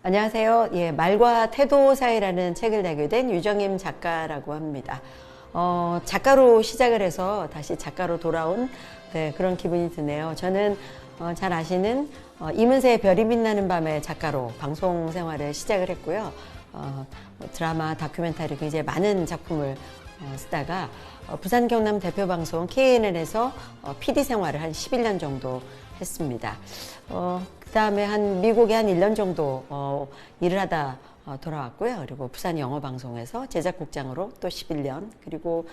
안녕하세요. 예, 말과 태도 사이라는 책을 내게 된 유정임 작가라고 합니다. 작가로 시작을 해서 다시 작가로 돌아온 그런 기분이 드네요. 저는 잘 아시는 이문세의 별이 빛나는 밤의 작가로 방송 생활을 시작을 했고요. 드라마, 다큐멘터리 굉장히 많은 작품을 쓰다가 부산 경남 대표 방송 KNN에서 PD 생활을 한 11년 정도 했습니다. 그 다음에 미국에 한 1년 정도 일을 하다 돌아왔고요. 그리고 부산 영어방송에서 제작국장으로 또 11년, 그리고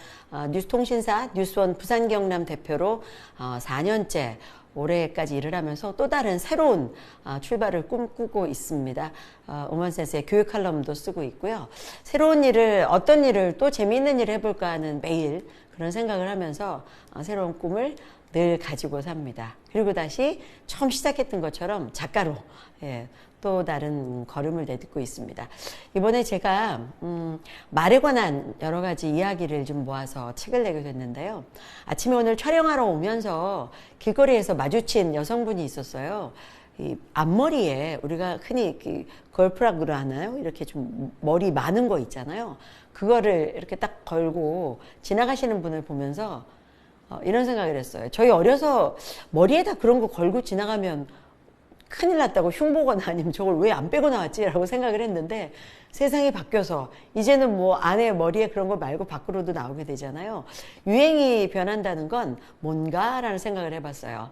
뉴스통신사 뉴스원 부산 경남 대표로 4년째 올해까지 일을 하면서 또 다른 새로운 출발을 꿈꾸고 있습니다. 오먼센스의 교육 칼럼도 쓰고 있고요. 새로운 일을, 어떤 일을 또 재미있는 일을 해볼까 하는 매일 그런 생각을 하면서 새로운 꿈을 늘 가지고 삽니다. 그리고 다시 처음 시작했던 것처럼 작가로 또 다른 걸음을 내딛고 있습니다. 이번에 제가 말에 관한 여러 가지 이야기를 좀 모아서 책을 내게 됐는데요. 아침에 오늘 촬영하러 오면서 길거리에서 마주친 여성분이 있었어요. 이 앞머리에 우리가 흔히 걸프락으로 하나요? 이렇게 좀 머리 많은 거 있잖아요. 그거를 이렇게 딱 걸고 지나가시는 분을 보면서 이런 생각을 했어요. 저희 어려서 머리에다 그런 거 걸고 지나가면 큰일 났다고 흉보거나 아니면 저걸 왜 안 빼고 나왔지라고 생각을 했는데, 세상이 바뀌어서 이제는 뭐 안에 머리에 그런 거 말고 밖으로도 나오게 되잖아요. 유행이 변한다는 건 뭔가라는 생각을 해봤어요.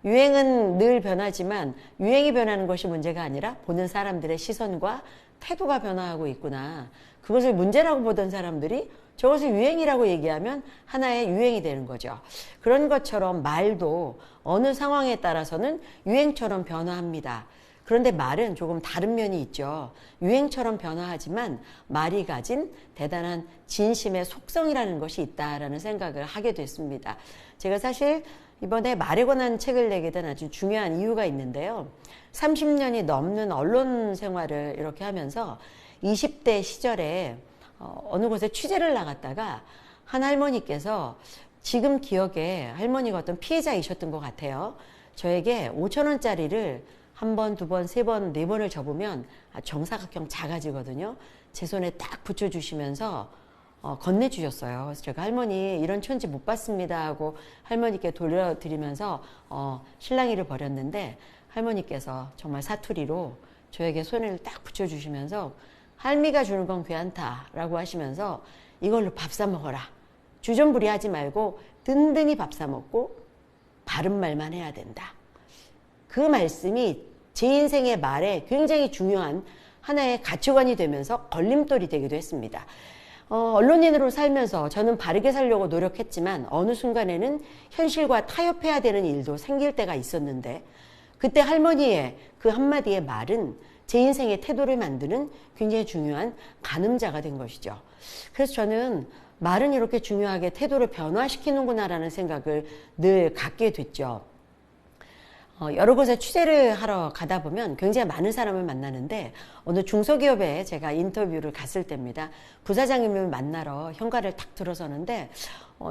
유행은 늘 변하지만 유행이 변하는 것이 문제가 아니라 보는 사람들의 시선과 태도가 변화하고 있구나. 그것을 문제라고 보던 사람들이 저것을 유행이라고 얘기하면 하나의 유행이 되는 거죠. 그런 것처럼 말도 어느 상황에 따라서는 유행처럼 변화합니다. 그런데 말은 조금 다른 면이 있죠. 유행처럼 변화하지만 말이 가진 대단한 진심의 속성이라는 것이 있다라는 생각을 하게 됐습니다. 제가 사실 이번에 말에 관한 책을 내게 된 아주 중요한 이유가 있는데요. 30년이 넘는 언론 생활을 이렇게 하면서 20대 시절에 어느 곳에 취재를 나갔다가 한 할머니께서, 지금 기억에 할머니가 어떤 피해자이셨던 것 같아요. 저에게 5,000원짜리를 한 번, 두 번, 세 번, 네 번을 접으면 정사각형 작아지거든요. 제 손에 딱 붙여주시면서 건네주셨어요. 그래서 제가 할머니 이런 천지 못 봤습니다 하고 할머니께 돌려드리면서 실랑이를 벌였는데, 할머니께서 정말 사투리로 저에게 손을 딱 붙여주시면서 할미가 주는 건 괜찮다라고 하시면서 이걸로 밥 사 먹어라. 주전부리 하지 말고 든든히 밥 사 먹고 바른 말만 해야 된다. 그 말씀이 제 인생의 말에 굉장히 중요한 하나의 가치관이 되면서 걸림돌이 되기도 했습니다. 언론인으로 살면서 저는 바르게 살려고 노력했지만 어느 순간에는 현실과 타협해야 되는 일도 생길 때가 있었는데, 그때 할머니의 그 한마디의 말은 제 인생의 태도를 만드는 굉장히 중요한 가늠자가 된 것이죠. 그래서 저는 말은 이렇게 중요하게 태도를 변화시키는구나라는 생각을 늘 갖게 됐죠. 여러 곳에 취재를 하러 가다 보면 굉장히 많은 사람을 만나는데, 어느 중소기업에 제가 인터뷰를 갔을 때입니다. 부사장님을 만나러 현관을 탁 들어서는데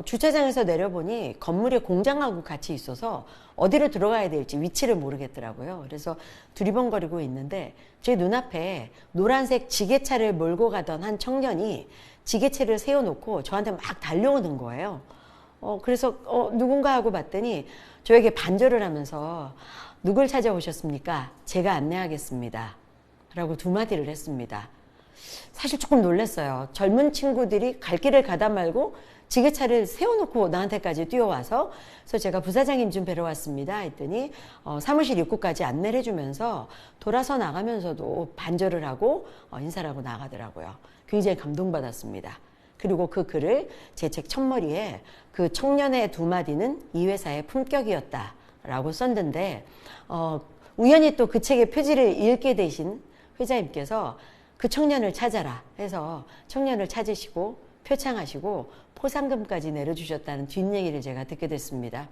주차장에서 내려보니 건물에 공장하고 같이 있어서 어디로 들어가야 될지 위치를 모르겠더라고요. 그래서 두리번거리고 있는데 제 눈앞에 노란색 지게차를 몰고 가던 한 청년이 지게차를 세워놓고 저한테 막 달려오는 거예요. 그래서 누군가 하고 봤더니 저에게 반절을 하면서, 누굴 찾아오셨습니까? 제가 안내하겠습니다 라고 두 마디를 했습니다. 사실 조금 놀랐어요. 젊은 친구들이 갈 길을 가다 말고 지게차를 세워놓고 나한테까지 뛰어와서, 그래서 제가 부사장님 좀 뵈러 왔습니다 했더니 사무실 입구까지 안내를 해주면서 돌아서 나가면서도 반절을 하고 인사를 하고 나가더라고요. 굉장히 감동받았습니다. 그리고 그 글을 제 책 첫머리에 그 청년의 두 마디는 이 회사의 품격이었다 라고 썼는데, 우연히 또 그 책의 표지를 읽게 되신 회장님께서 그 청년을 찾아라 해서 청년을 찾으시고 표창하시고 포상금까지 내려주셨다는 뒷얘기를 제가 듣게 됐습니다.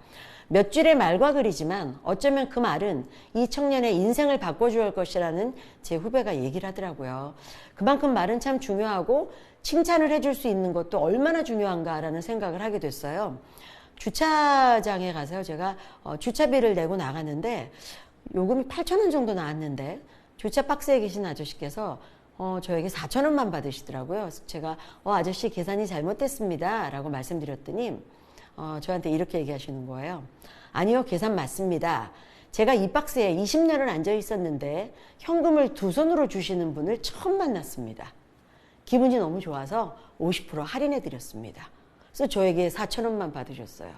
몇 줄의 말과 글이지만 어쩌면 그 말은 이 청년의 인생을 바꿔줄 것이라는 제 후배가 얘기를 하더라고요. 그만큼 말은 참 중요하고 칭찬을 해줄 수 있는 것도 얼마나 중요한가라는 생각을 하게 됐어요. 주차장에 가서 제가 주차비를 내고 나가는데 요금이 8,000원 정도 나왔는데 주차 박스에 계신 아저씨께서 저에게 4,000원만 받으시더라고요. 그래서 제가 아저씨 계산이 잘못됐습니다 라고 말씀드렸더니 저한테 이렇게 얘기하시는 거예요. 아니요, 계산 맞습니다. 제가 이 박스에 20년을 앉아 있었는데 현금을 두 손으로 주시는 분을 처음 만났습니다. 기분이 너무 좋아서 50% 할인해 드렸습니다. 그래서 저에게 4,000원만 받으셨어요.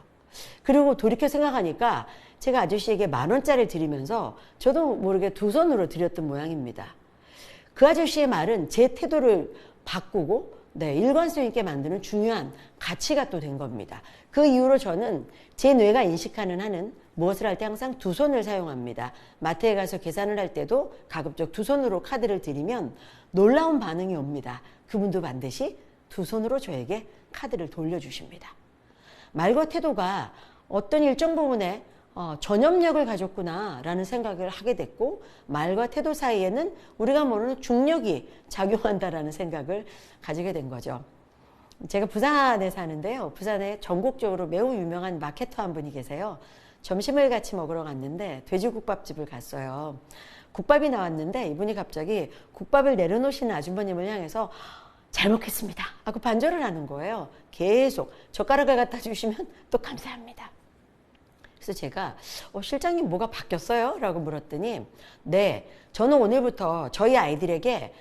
그리고 돌이켜 생각하니까 제가 아저씨에게 10,000원짜리를 드리면서 저도 모르게 두 손으로 드렸던 모양입니다. 그 아저씨의 말은 제 태도를 바꾸고 일관성 있게 만드는 중요한 가치가 또 된 겁니다. 그 이후로 저는 제 뇌가 인식하는 한은 무엇을 할 때 항상 두 손을 사용합니다. 마트에 가서 계산을 할 때도 가급적 두 손으로 카드를 드리면 놀라운 반응이 옵니다. 그분도 반드시 두 손으로 저에게 카드를 돌려주십니다. 말과 태도가 어떤 일정 부분에 전염력을 가졌구나 라는 생각을 하게 됐고, 말과 태도 사이에는 우리가 모르는 중력이 작용한다라는 생각을 가지게 된 거죠. 제가 부산에 사는데요. 부산에 전국적으로 매우 유명한 마케터 한 분이 계세요. 점심을 같이 먹으러 갔는데 돼지국밥집을 갔어요. 국밥이 나왔는데 이분이 갑자기 국밥을 내려놓으시는 아주머님을 향해서 잘 먹겠습니다 하고 반절을 하는 거예요. 계속 젓가락을 갖다 주시면 또 감사합니다. 그래서 제가 실장님 뭐가 바뀌었어요? 라고 물었더니 네, 저는 오늘부터 저희 아이들에게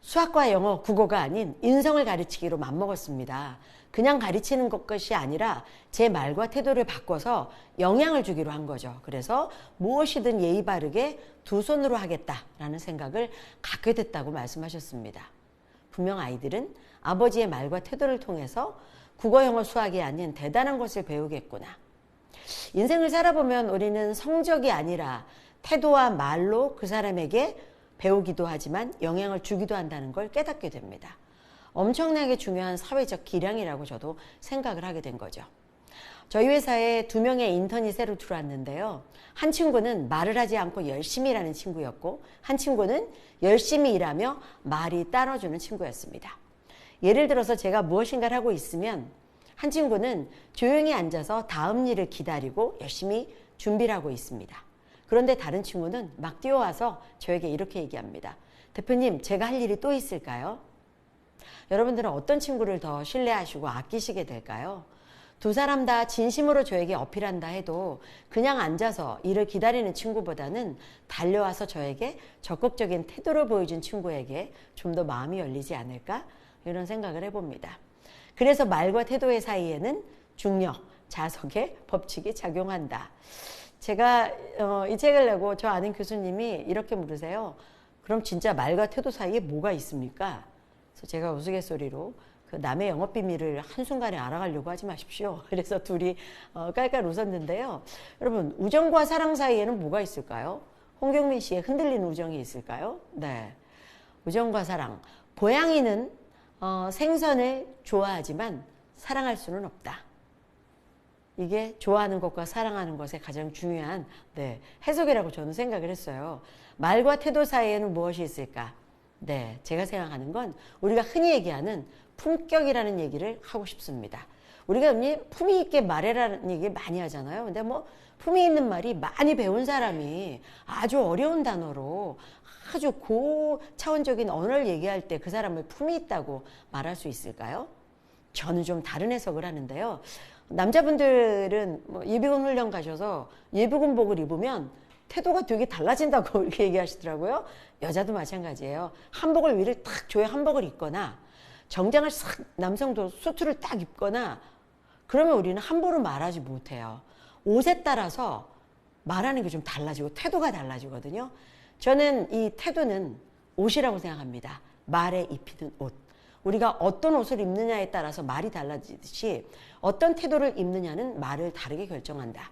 수학과 영어, 국어가 아닌 인성을 가르치기로 맘먹었습니다. 그냥 가르치는 것이 아니라 제 말과 태도를 바꿔서 영향을 주기로 한 거죠. 그래서 무엇이든 예의 바르게 두 손으로 하겠다라는 생각을 갖게 됐다고 말씀하셨습니다. 분명 아이들은 아버지의 말과 태도를 통해서 국어, 영어, 수학이 아닌 대단한 것을 배우겠구나. 인생을 살아보면 우리는 성적이 아니라 태도와 말로 그 사람에게 배우기도 하지만 영향을 주기도 한다는 걸 깨닫게 됩니다. 엄청나게 중요한 사회적 기량이라고 저도 생각을 하게 된 거죠. 저희 회사에 2명의 인턴이 새로 들어왔는데요. 한 친구는 말을 하지 않고 열심히 일하는 친구였고, 한 친구는 열심히 일하며 말이 따라주는 친구였습니다. 예를 들어서 제가 무엇인가를 하고 있으면 한 친구는 조용히 앉아서 다음 일을 기다리고 열심히 준비를 하고 있습니다. 그런데 다른 친구는 막 뛰어와서 저에게 이렇게 얘기합니다. 대표님, 제가 할 일이 또 있을까요? 여러분들은 어떤 친구를 더 신뢰하시고 아끼시게 될까요? 두 사람 다 진심으로 저에게 어필한다 해도 그냥 앉아서 일을 기다리는 친구보다는 달려와서 저에게 적극적인 태도를 보여준 친구에게 좀 더 마음이 열리지 않을까? 이런 생각을 해봅니다. 그래서 말과 태도의 사이에는 중력, 자석의 법칙이 작용한다. 제가 이 책을 내고 저 아는 교수님이 이렇게 물으세요. 그럼 진짜 말과 태도 사이에 뭐가 있습니까? 그래서 제가 우스갯소리로 그 남의 영업 비밀을 한순간에 알아가려고 하지 마십시오. 그래서 둘이 깔깔 웃었는데요. 여러분, 우정과 사랑 사이에는 뭐가 있을까요? 홍경민 씨의 흔들리는 우정이 있을까요? 네, 우정과 사랑. 고양이는 생선을 좋아하지만 사랑할 수는 없다. 이게 좋아하는 것과 사랑하는 것의 가장 중요한 해석이라고 저는 생각을 했어요. 말과 태도 사이에는 무엇이 있을까? 네, 제가 생각하는 건 우리가 흔히 얘기하는 품격이라는 얘기를 하고 싶습니다. 우리가 품위 있게 말해라는 얘기 많이 하잖아요. 근데 품위 있는 말이 많이 배운 사람이 아주 어려운 단어로 아주 고차원적인 언어를 얘기할 때 그 사람을 품위 있다고 말할 수 있을까요? 저는 좀 다른 해석을 하는데요. 남자분들은 예비군 훈련 가셔서 예비군복을 입으면 태도가 되게 달라진다고 이렇게 얘기하시더라고요. 여자도 마찬가지예요. 한복을 위를 탁 조여 한복을 입거나 정장을 싹 남성도 수트를 딱 입거나 그러면 우리는 함부로 말하지 못해요. 옷에 따라서 말하는 게 좀 달라지고 태도가 달라지거든요. 저는 이 태도는 옷이라고 생각합니다. 말에 입히는 옷. 우리가 어떤 옷을 입느냐에 따라서 말이 달라지듯이 어떤 태도를 입느냐는 말을 다르게 결정한다.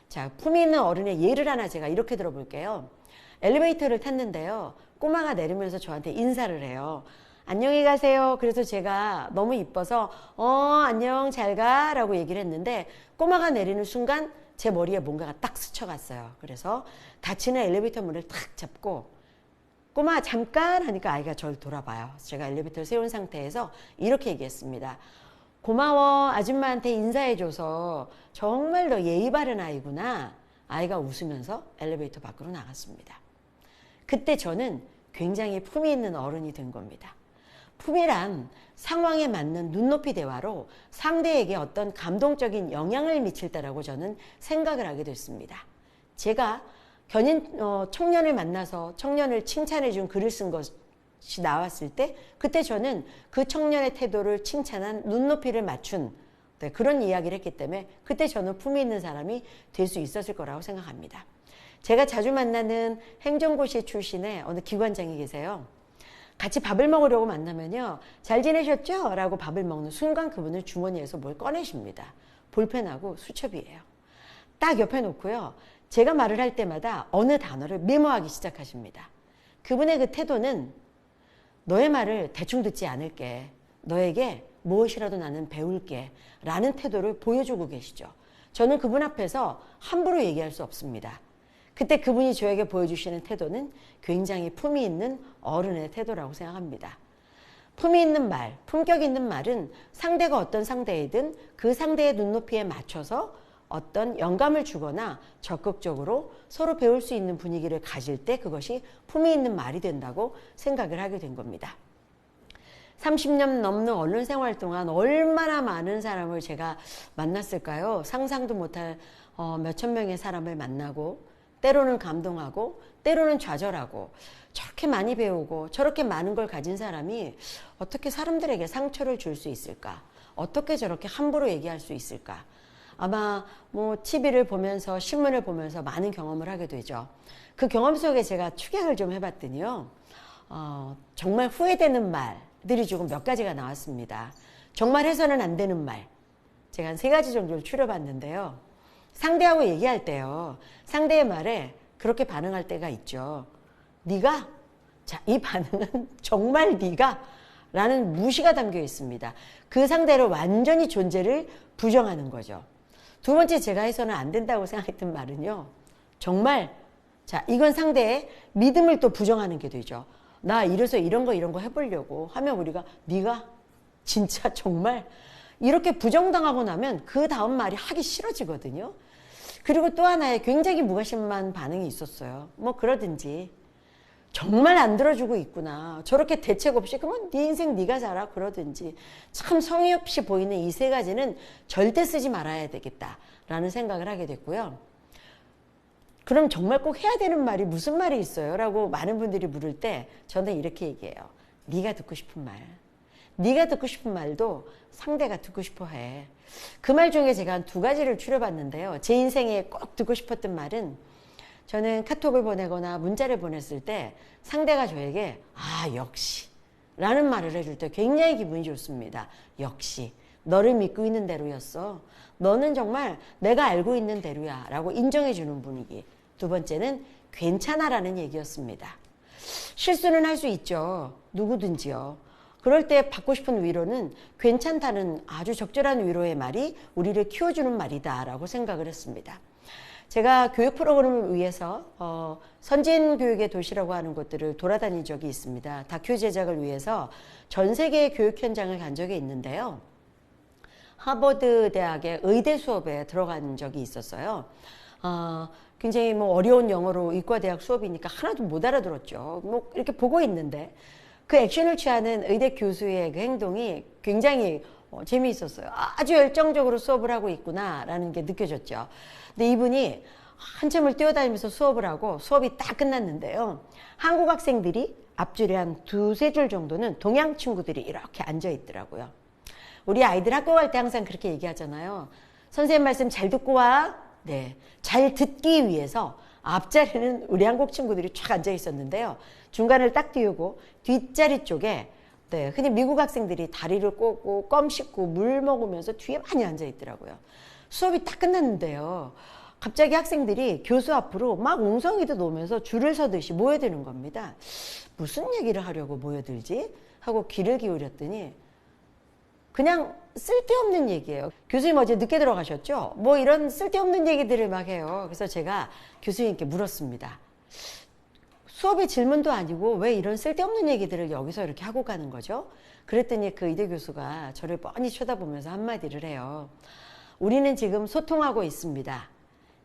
자, 품위 있는 어른의 예를 하나 제가 이렇게 들어볼게요. 엘리베이터를 탔는데요. 꼬마가 내리면서 저한테 인사를 해요. 안녕히 가세요. 그래서 제가 너무 이뻐서 안녕 잘 가 라고 얘기를 했는데 꼬마가 내리는 순간 제 머리에 뭔가가 딱 스쳐갔어요. 그래서 닫히는 엘리베이터 문을 탁 잡고 꼬마 잠깐 하니까 아이가 저를 돌아봐요. 제가 엘리베이터를 세운 상태에서 이렇게 얘기했습니다. 고마워, 아줌마한테 인사해줘서 정말 너 예의 바른 아이구나. 아이가 웃으면서 엘리베이터 밖으로 나갔습니다. 그때 저는 굉장히 품위 있는 어른이 된 겁니다. 품위란 상황에 맞는 눈높이 대화로 상대에게 어떤 감동적인 영향을 미칠 때라고 저는 생각을 하게 됐습니다. 제가 청년을 만나서 청년을 칭찬해 준 글을 쓴 것이 나왔을 때 그때 저는 그 청년의 태도를 칭찬한 눈높이를 맞춘 그런 이야기를 했기 때문에 그때 저는 품위 있는 사람이 될 수 있었을 거라고 생각합니다. 제가 자주 만나는 행정고시 출신의 어느 기관장이 계세요. 같이 밥을 먹으려고 만나면요. 잘 지내셨죠? 라고 밥을 먹는 순간 그분은 주머니에서 뭘 꺼내십니다. 볼펜하고 수첩이에요. 딱 옆에 놓고요. 제가 말을 할 때마다 어느 단어를 메모하기 시작하십니다. 그분의 그 태도는 너의 말을 대충 듣지 않을게. 너에게 무엇이라도 나는 배울게. 라는 태도를 보여주고 계시죠. 저는 그분 앞에서 함부로 얘기할 수 없습니다. 그때 그분이 저에게 보여주시는 태도는 굉장히 품위 있는 어른의 태도라고 생각합니다. 품위 있는 말, 품격 있는 말은 상대가 어떤 상대이든 그 상대의 눈높이에 맞춰서 어떤 영감을 주거나 적극적으로 서로 배울 수 있는 분위기를 가질 때 그것이 품위 있는 말이 된다고 생각을 하게 된 겁니다. 30년 넘는 언론 생활 동안 얼마나 많은 사람을 제가 만났을까요? 상상도 못할 몇천 명의 사람을 만나고 때로는 감동하고 때로는 좌절하고 저렇게 많이 배우고 저렇게 많은 걸 가진 사람이 어떻게 사람들에게 상처를 줄 수 있을까? 어떻게 저렇게 함부로 얘기할 수 있을까? 아마 TV를 보면서 신문을 보면서 많은 경험을 하게 되죠. 그 경험 속에 제가 축약을 좀 해봤더니요. 정말 후회되는 말들이 조금 몇 가지가 나왔습니다. 정말 해서는 안 되는 말. 제가 한 3가지 정도를 추려봤는데요. 상대하고 얘기할 때요. 상대의 말에 그렇게 반응할 때가 있죠. 네가? 자, 이 반응은 정말 네가? 라는 무시가 담겨 있습니다. 그 상대를 완전히 존재를 부정하는 거죠. 두 번째 제가 해서는 안 된다고 생각했던 말은요. 정말 자, 이건 상대의 믿음을 또 부정하는 게 되죠. 나 이래서 이런 거 해보려고 하면 우리가 네가? 진짜 정말? 이렇게 부정당하고 나면 그 다음 말이 하기 싫어지거든요. 그리고 또 하나의 굉장히 무관심한 반응이 있었어요. 그러든지 정말 안 들어주고 있구나. 저렇게 대책 없이 그러면 네 인생 네가 살아 그러든지 참 성의 없이 보이는 이 3가지는 절대 쓰지 말아야 되겠다라는 생각을 하게 됐고요. 그럼 정말 꼭 해야 되는 말이 무슨 말이 있어요? 라고 많은 분들이 물을 때 저는 이렇게 얘기해요. 네가 듣고 싶은 말. 네가 듣고 싶은 말도 상대가 듣고 싶어 해. 그 말 중에 제가 한 2가지를 추려봤는데요. 제 인생에 꼭 듣고 싶었던 말은 저는 카톡을 보내거나 문자를 보냈을 때 상대가 저에게 역시 라는 말을 해줄 때 굉장히 기분이 좋습니다. 역시 너를 믿고 있는 대로였어. 너는 정말 내가 알고 있는 대로야 라고 인정해주는 분위기. 2번째는 괜찮아 라는 얘기였습니다. 실수는 할 수 있죠. 누구든지요. 그럴 때 받고 싶은 위로는 괜찮다는 아주 적절한 위로의 말이 우리를 키워주는 말이다 라고 생각을 했습니다. 제가 교육 프로그램을 위해서 선진 교육의 도시라고 하는 곳들을 돌아다닌 적이 있습니다. 다큐 제작을 위해서 전 세계의 교육 현장을 간 적이 있는데요. 하버드 대학의 의대 수업에 들어간 적이 있었어요. 굉장히 어려운 영어로 의과대학 수업이니까 하나도 못 알아들었죠. 이렇게 보고 있는데 그 액션을 취하는 의대 교수의 그 행동이 굉장히 재미있었어요. 아주 열정적으로 수업을 하고 있구나라는 게 느껴졌죠. 근데 이분이 한참을 뛰어다니면서 수업을 하고 수업이 딱 끝났는데요. 한국 학생들이 앞줄에 한 2-3줄 정도는 동양 친구들이 이렇게 앉아 있더라고요. 우리 아이들 학교 갈 때 항상 그렇게 얘기하잖아요. 선생님 말씀 잘 듣고 와. 네, 잘 듣기 위해서 앞자리는 우리 한국 친구들이 쫙 앉아 있었는데요. 중간을 딱 띄우고 뒷자리 쪽에 흔히 미국 학생들이 다리를 꼬고 껌 씹고 물 먹으면서 뒤에 많이 앉아 있더라고요. 수업이 딱 끝났는데요. 갑자기 학생들이 교수 앞으로 막 웅성이도 놓으면서 줄을 서듯이 모여드는 겁니다. 무슨 얘기를 하려고 모여들지? 하고 귀를 기울였더니 그냥 쓸데없는 얘기예요. 교수님 어제 늦게 들어가셨죠? 이런 쓸데없는 얘기들을 막 해요. 그래서 제가 교수님께 물었습니다. 수업의 질문도 아니고 왜 이런 쓸데없는 얘기들을 여기서 이렇게 하고 가는 거죠? 그랬더니 그 의대 교수가 저를 뻔히 쳐다보면서 한마디를 해요. 우리는 지금 소통하고 있습니다.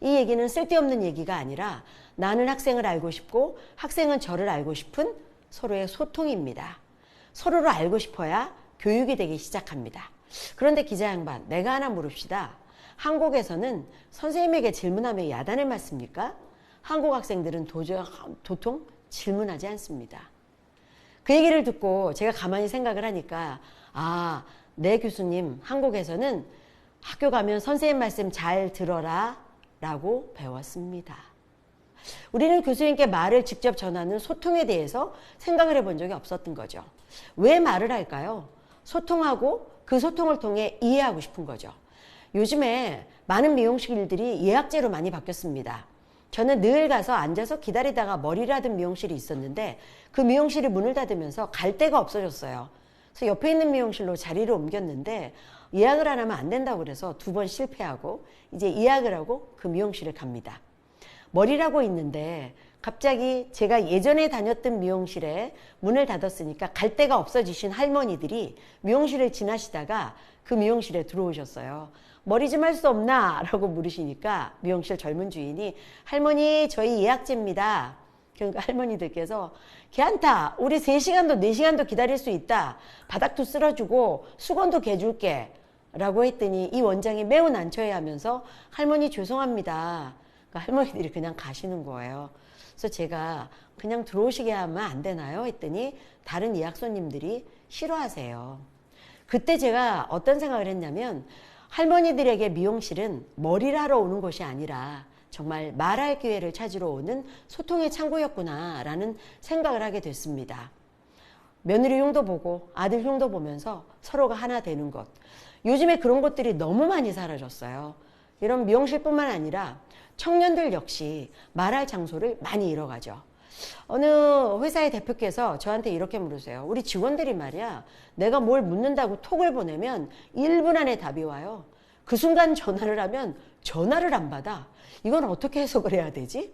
이 얘기는 쓸데없는 얘기가 아니라 나는 학생을 알고 싶고 학생은 저를 알고 싶은 서로의 소통입니다. 서로를 알고 싶어야 교육이 되기 시작합니다. 그런데 기자 양반, 내가 하나 물읍시다. 한국에서는 선생님에게 질문하며 야단을 맞습니까? 한국 학생들은 도통 질문하지 않습니다. 그 얘기를 듣고 제가 가만히 생각을 하니까 네 교수님, 한국에서는 학교 가면 선생님 말씀 잘 들어라 라고 배웠습니다. 우리는 교수님께 말을 직접 전하는 소통에 대해서 생각을 해본 적이 없었던 거죠. 왜 말을 할까요? 소통하고 그 소통을 통해 이해하고 싶은 거죠. 요즘에 많은 미용실들이 예약제로 많이 바뀌었습니다. 저는 늘 가서 앉아서 기다리다가 머리를 하던 미용실이 있었는데 그 미용실이 문을 닫으면서 갈 데가 없어졌어요. 그래서 옆에 있는 미용실로 자리를 옮겼는데 예약을 안 하면 안 된다고 그래서 2번 실패하고 이제 예약을 하고 그 미용실을 갑니다. 머리를 하고 있는데 갑자기 제가 예전에 다녔던 미용실에 문을 닫았으니까 갈 데가 없어지신 할머니들이 미용실을 지나시다가 그 미용실에 들어오셨어요. 머리 좀 할 수 없나? 라고 물으시니까 미용실 젊은 주인이 할머니 저희 예약제입니다. 그러니까 할머니들께서 걔한타 우리 3시간도 4시간도 기다릴 수 있다. 바닥도 쓸어주고 수건도 개줄게 라고 했더니 이 원장이 매우 난처해하면서 할머니 죄송합니다. 그러니까 할머니들이 그냥 가시는 거예요. 그래서 제가 그냥 들어오시게 하면 안 되나요? 했더니 다른 예약 손님들이 싫어하세요. 그때 제가 어떤 생각을 했냐면 할머니들에게 미용실은 머리를 하러 오는 곳이 아니라 정말 말할 기회를 찾으러 오는 소통의 창구였구나 라는 생각을 하게 됐습니다. 며느리 흉도 보고 아들 흉도 보면서 서로가 하나 되는 것. 요즘에 그런 것들이 너무 많이 사라졌어요. 이런 미용실뿐만 아니라 청년들 역시 말할 장소를 많이 잃어가죠. 어느 회사의 대표께서 저한테 이렇게 물으세요. 우리 직원들이 말이야 내가 뭘 묻는다고 톡을 보내면 1분 안에 답이 와요. 그 순간 전화를 하면 전화를 안 받아. 이건 어떻게 해석을 해야 되지?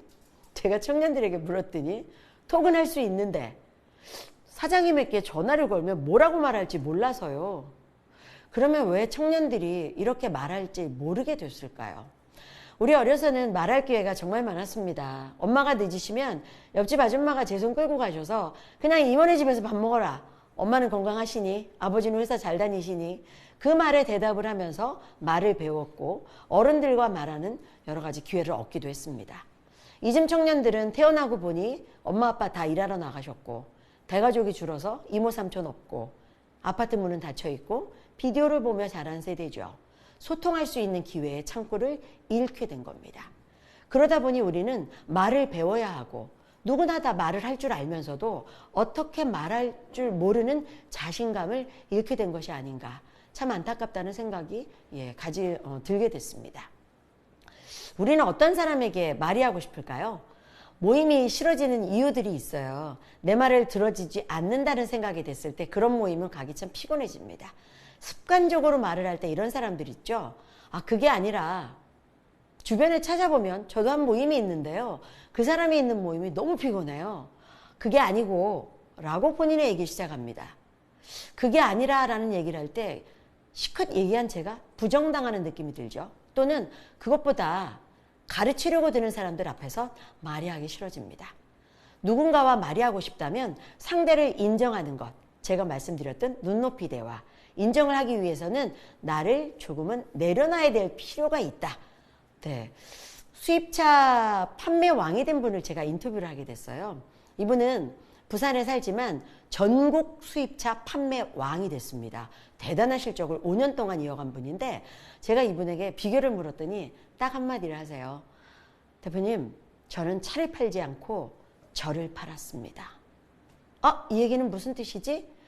제가 청년들에게 물었더니 톡은 할 수 있는데 사장님에게 전화를 걸면 뭐라고 말할지 몰라서요. 그러면 왜 청년들이 이렇게 말할지 모르게 됐을까요? 우리 어려서는 말할 기회가 정말 많았습니다. 엄마가 늦으시면 옆집 아줌마가 제 손 끌고 가셔서 그냥 이모네 집에서 밥 먹어라. 엄마는 건강하시니? 아버지는 회사 잘 다니시니? 그 말에 대답을 하면서 말을 배웠고 어른들과 말하는 여러 가지 기회를 얻기도 했습니다. 이즘 청년들은 태어나고 보니 엄마 아빠 다 일하러 나가셨고 대가족이 줄어서 이모 삼촌 없고 아파트 문은 닫혀있고 비디오를 보며 자란 세대죠. 소통할 수 있는 기회의 창구를 잃게 된 겁니다. 그러다 보니 우리는 말을 배워야 하고 누구나 다 말을 할 줄 알면서도 어떻게 말할 줄 모르는 자신감을 잃게 된 것이 아닌가. 참 안타깝다는 생각이 들게 됐습니다. 우리는 어떤 사람에게 말이 하고 싶을까요? 모임이 싫어지는 이유들이 있어요. 내 말을 들어주지 않는다는 생각이 됐을 때 그런 모임은 가기 참 피곤해집니다. 습관적으로 말을 할 때 이런 사람들 있죠. 그게 아니라 주변에 찾아보면 저도 한 모임이 있는데요. 그 사람이 있는 모임이 너무 피곤해요. 그게 아니고 라고 본인의 얘기를 시작합니다. 그게 아니라 라는 얘기를 할 때 시컷 얘기한 제가 부정당하는 느낌이 들죠. 또는 그것보다 가르치려고 드는 사람들 앞에서 말이 하기 싫어집니다. 누군가와 말이 하고 싶다면 상대를 인정하는 것, 제가 말씀드렸던 눈높이 대화, 인정을 하기 위해서는 나를 조금은 내려놔야 될 필요가 있다. 네. 수입차 판매 왕이 된 분을 제가 인터뷰를 하게 됐어요. 이분은 부산에 살지만 전국 수입차 판매 왕이 됐습니다. 대단한 실적을 5년 동안 이어간 분인데 제가 이분에게 비결을 물었더니 딱 한마디를 하세요. 대표님, 저는 차를 팔지 않고 저를 팔았습니다. 이 얘기는 무슨 뜻이지?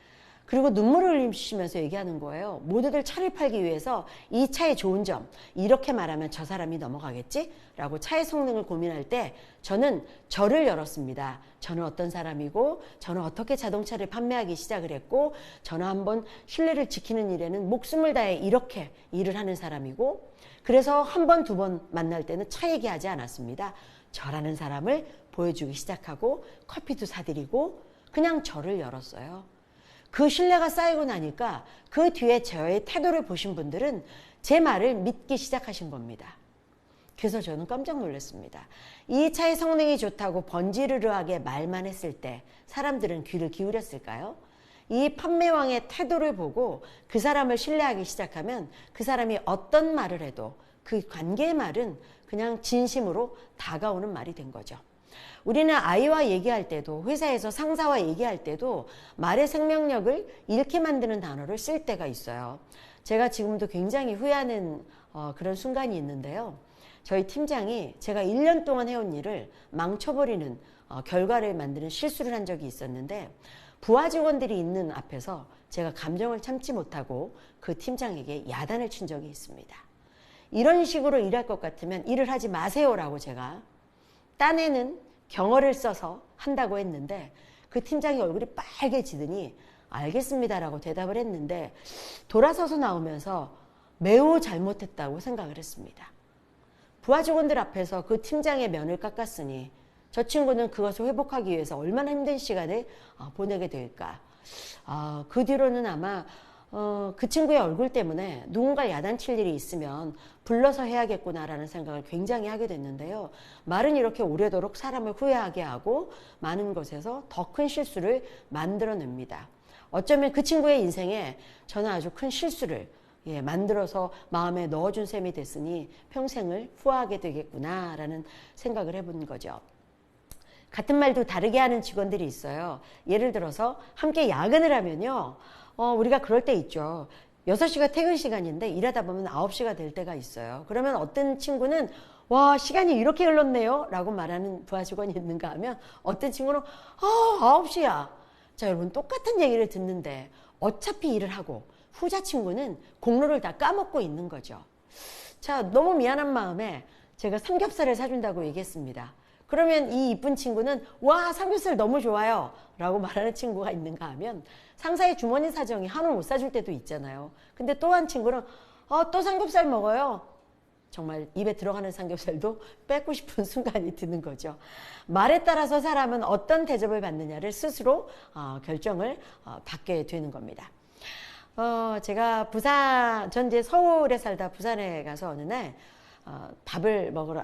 그리고 눈물을 흘리시면서 얘기하는 거예요. 모두들 차를 팔기 위해서 이 차의 좋은 점, 이렇게 말하면 저 사람이 넘어가겠지? 라고 차의 성능을 고민할 때 저는 저를 열었습니다. 저는 어떤 사람이고 저는 어떻게 자동차를 판매하기 시작을 했고 저는 한번 신뢰를 지키는 일에는 목숨을 다해 이렇게 일을 하는 사람이고 그래서 한 번, 2번 만날 때는 차 얘기하지 않았습니다. 저라는 사람을 보여주기 시작하고 커피도 사드리고 그냥 저를 열었어요. 그 신뢰가 쌓이고 나니까 그 뒤에 저의 태도를 보신 분들은 제 말을 믿기 시작하신 겁니다. 그래서 저는 깜짝 놀랐습니다. 이 차의 성능이 좋다고 번지르르하게 말만 했을 때 사람들은 귀를 기울였을까요? 이 판매왕의 태도를 보고 그 사람을 신뢰하기 시작하면 그 사람이 어떤 말을 해도 그 관계의 말은 그냥 진심으로 다가오는 말이 된 거죠. 우리는 아이와 얘기할 때도, 회사에서 상사와 얘기할 때도 말의 생명력을 잃게 만드는 단어를 쓸 때가 있어요. 제가 지금도 굉장히 후회하는 그런 순간이 있는데요. 저희 팀장이 제가 1년 동안 해온 일을 망쳐버리는 결과를 만드는 실수를 한 적이 있었는데, 부하 직원들이 있는 앞에서 제가 감정을 참지 못하고 그 팀장에게 야단을 친 적이 있습니다. 이런 식으로 일할 것 같으면 일을 하지 마세요라고 제가 딴에는 경어를 써서 한다고 했는데, 그 팀장이 얼굴이 빨개지더니 알겠습니다라고 대답을 했는데, 돌아서서 나오면서 매우 잘못했다고 생각을 했습니다. 부하 직원들 앞에서 그 팀장의 면을 깎았으니 저 친구는 그것을 회복하기 위해서 얼마나 힘든 시간을 보내게 될까. 그 뒤로는 아마 그 친구의 얼굴 때문에 누군가 야단칠 일이 있으면 불러서 해야겠구나라는 생각을 굉장히 하게 됐는데요. 말은 이렇게 오래도록 사람을 후회하게 하고 많은 것에서 더 큰 실수를 만들어냅니다. 어쩌면 그 친구의 인생에 저는 아주 큰 실수를 만들어서 마음에 넣어준 셈이 됐으니 평생을 후회하게 되겠구나라는 생각을 해본 거죠. 같은 말도 다르게 하는 직원들이 있어요. 예를 들어서 함께 야근을 하면요. 우리가 그럴 때 있죠. 6시가 퇴근 시간인데 일하다 보면 9시가 될 때가 있어요. 그러면 어떤 친구는 와, 시간이 이렇게 흘렀네요 라고 말하는 부하 직원이 있는가 하면, 어떤 친구는 9시야. 자, 여러분, 똑같은 얘기를 듣는데 어차피 일을 하고 후자 친구는 공로를 다 까먹고 있는 거죠. 자, 너무 미안한 마음에 제가 삼겹살을 사준다고 얘기했습니다. 그러면 이 이쁜 친구는 와, 삼겹살 너무 좋아요 라고 말하는 친구가 있는가 하면, 상사의 주머니 사정이 한우 못 사줄 때도 있잖아요. 근데 또 한 친구는 또 삼겹살 먹어요. 정말 입에 들어가는 삼겹살도 뺏고 싶은 순간이 드는 거죠. 말에 따라서 사람은 어떤 대접을 받느냐를 스스로 결정을 받게 되는 겁니다. 제가 전 이제 서울에 살다 부산에 가서 어느 날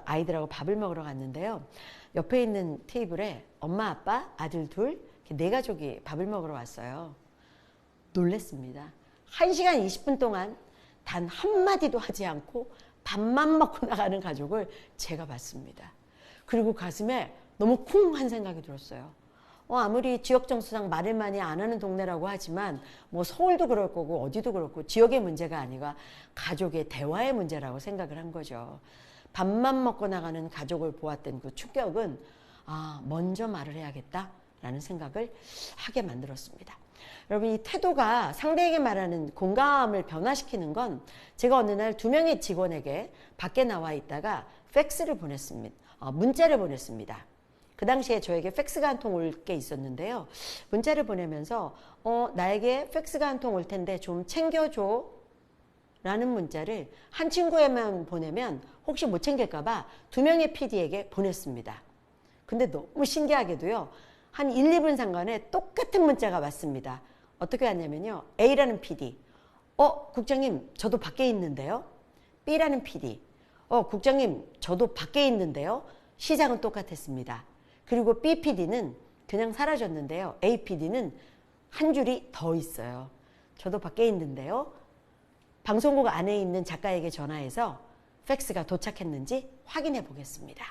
아이들하고 밥을 먹으러 갔는데요. 옆에 있는 테이블에 엄마, 아빠, 아들 둘, 네 가족이 밥을 먹으러 왔어요. 놀랬습니다. 1시간 20분 동안 단 한마디도 하지 않고 밥만 먹고 나가는 가족을 제가 봤습니다. 그리고 가슴에 너무 쿵한 생각이 들었어요. 아무리 지역정서상 말을 많이 안 하는 동네라고 하지만 뭐 서울도 그럴 거고 어디도 그렇고 지역의 문제가 아니라 가족의 대화의 문제라고 생각을 한 거죠. 밥만 먹고 나가는 가족을 보았던 그 충격은 먼저 말을 해야겠다라는 생각을 하게 만들었습니다. 여러분, 이 태도가 상대에게 말하는 공감을 변화시키는 건, 제가 어느 날 2명의 직원에게 밖에 나와 있다가 팩스를 보냈습니다. 문자를 보냈습니다. 그 당시에 저에게 팩스가 한 통 올 게 있었는데요. 문자를 보내면서 나에게 팩스가 한 통 올 텐데 좀 챙겨줘 라는 문자를 한 친구에만 보내면 혹시 못 챙길까 봐 2명의 PD에게 보냈습니다. 근데 너무 신기하게도요, 한 1, 2분 상관에 똑같은 문자가 왔습니다. 어떻게 왔냐면요, A라는 PD, 국장님 저도 밖에 있는데요. B라는 PD, 국장님 저도 밖에 있는데요. 시작은 똑같았습니다. 그리고 B PD는 그냥 사라졌는데요. A PD는 한 줄이 더 있어요. 저도 밖에 있는데요. 방송국 안에 있는 작가에게 전화해서 팩스가 도착했는지 확인해 보겠습니다.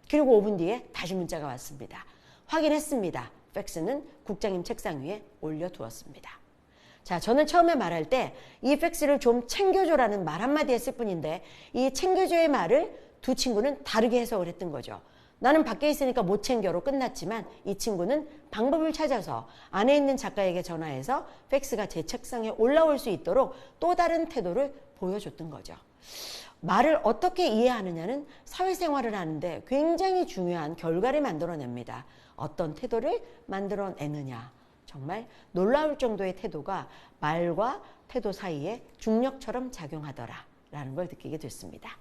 그리고 5분 뒤에 다시 문자가 왔습니다. 확인했습니다. 팩스는 국장님 책상 위에 올려두었습니다. 자, 저는 처음에 말할 때 이 팩스를 좀 챙겨줘라는 말 한마디 했을 뿐인데, 이 챙겨줘의 말을 두 친구는 다르게 해석을 했던 거죠. 나는 밖에 있으니까 못 챙겨로 끝났지만, 이 친구는 방법을 찾아서 안에 있는 작가에게 전화해서 팩스가 제 책상에 올라올 수 있도록 또 다른 태도를 보여줬던 거죠. 말을 어떻게 이해하느냐는 사회생활을 하는데 굉장히 중요한 결과를 만들어냅니다. 어떤 태도를 만들어내느냐. 정말 놀라울 정도의 태도가 말과 태도 사이에 중력처럼 작용하더라라는 걸 느끼게 됐습니다.